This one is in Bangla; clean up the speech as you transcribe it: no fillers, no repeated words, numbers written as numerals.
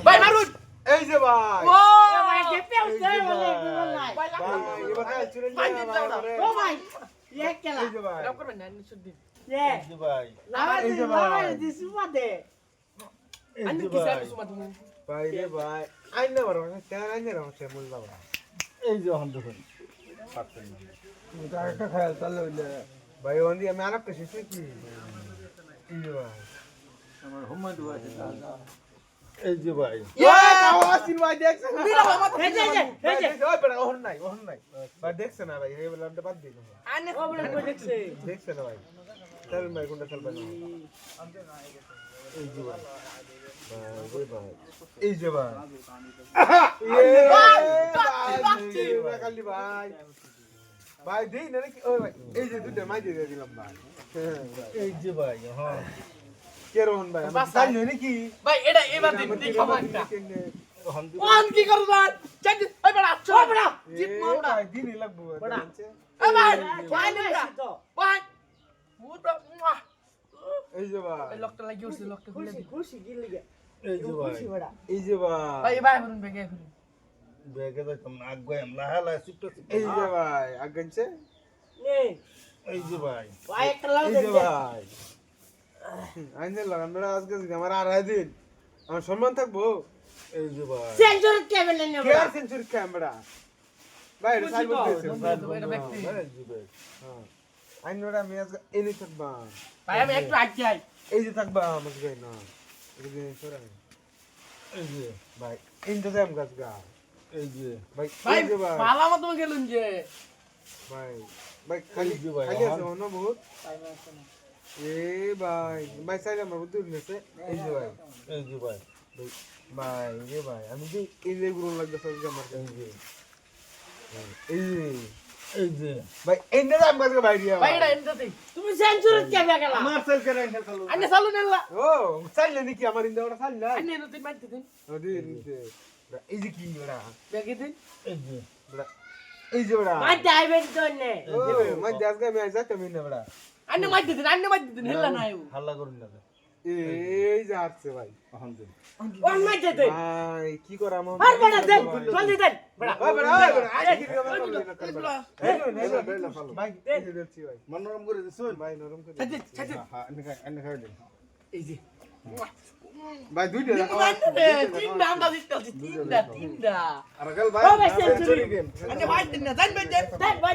ভাই মারুন এই যে ভাই ও ভাই দেখতে উঠতে বলে নাই ভাই ভাই এবার খেলা চলে ভাই যায় দিতে দাও ও ভাই এক খেলা এই যে ভাই এরকম করবেন না নিশ্চয় দিন এ এই যে ভাই লাগাই এই যে ভাই। লাগাই দিছি বাদে এই আমি যে কি ভাই সাথে সুমা তুমি ভাই রে ভাই আইনা বড় কেন আইনা রহছে মুল্লা ভাই এই যে হন দেখুন পারতেন না তুমি তো একটা খেলা চালু হইলে ভাই ওন্দি আমি আরেকটা শিখছি কি এই যে ভাই আমার হোমওয়ার্ক আছে এই যে ভাই আওয়াজিন ভাই দেখছেন বিরা বাবা এই যে এই যে ওই বড় ওহন নাই ভাই দেখছেন না ভাই এই বলটা বাদ দিন আনে ও বলে কই দেখছে দেখছেন না ভাই চল ভাই কোনটা চলবে না এই যে ভাই ভাই এই যে ভাই কালি ভাই ভাই দেই না নাকি ওই ভাই এই যে দুটো মাই দিয়ে দিলাম ভাই এই যে ভাই হ্যাঁ কে রোহন ভাই আমার জানি নাকি ভাই এটা এবার দিন দেখাবো একটা কোন কি করবেন চাই ওই বড় আচ্ছা ওই বড় জিত মারুড়া ভাই দিনই লাগবো বড়া। এ ভাই ভাই ভাই না না ভাই পুরো এই যে ভাই এই লোকটা লাগি উঠছে লোকটা খুলে খুশি দিন খুশি কি লাগে এই যে ভাই খুশি বড়া এই যে ভাই ভাই ভাই হরুন বেগে হরুন বেগে যাইতাম না আগুয়াম লাহালা সুপ্ত এই যে ভাই আগাইছে নে এই যে ভাই ভাই একটা লাগাই এই যে দে ভাই আইনে লাগান বেড়া আজকে আমার আড়াই দিন আমার সম্মান থাকবো এই যে ভাই সেঞ্চুরি কেমন নেন কে আর সেঞ্চুরি ক্যামেরা ভাই এটা সাইড বলতেছে এটা ব্যক্তি। হ্যাঁ আইনোরা আমি আজকে এনে থাকবা ভাই আমি একটু আগে যাই এই যে থাকবা আমাকে গাই না এই যে সরা এই যে ভাই ইনটা যাম গাছ গা এই যে ভাই ভাই এই যে ভাই ভালো মতো গেলুন যে ভাই ভাই খালি খালি আছে অন্য বহুত এ ভাই ভাই সাইড আমার বুদ্ধি উঠেছে এই যে ভাই এই যে ভাই ভাই রে ভাই আমি যে এই যে গুলো লাগবে সব আমার এই যে এই যে ভাই এন্ডা দাম গাছ ভাই দিয়া ভাই এটা এন্ড দেই তুমি সেঞ্চুরি কেমন গেলা আমার সেল করে এন্ডা খালো আনে চালু নেলা ও চাইলে নাকি আমার ইন্দা ওটা চাইল না আনে নতুন মারতে দিন ওদি নিতে এই যে কি ওরা বেগে দিন এই যে বড়া এই যে বড়া ভাই ডাইভেট দনে ও মই দাস গা আমি আইজা তুমি না বড়া আনে মারতে দিন হেলা না আইও হাল্লা করুন না এই যে আসছে ভাই এখন দিন ওন মাইতে দে ভাই কি করা আমার আর বড়া দেন জলদি দেন বড়া ওই বড়া আজ কি আমার কর বড়া ভাই এই যে দিচ্ছি ভাই মনোরম করে দিছুন ভাই নরম করে ছাতি ছাতি হ্যাঁ এনে খাই দিন এই যে ভাই দুইটা তিনটা আমরা দিতেছি তিনটা আর গেল ভাই ও ভাই সেঞ্চুরি গেম আনে ভাই দিন না জান ভাই দেন ভাই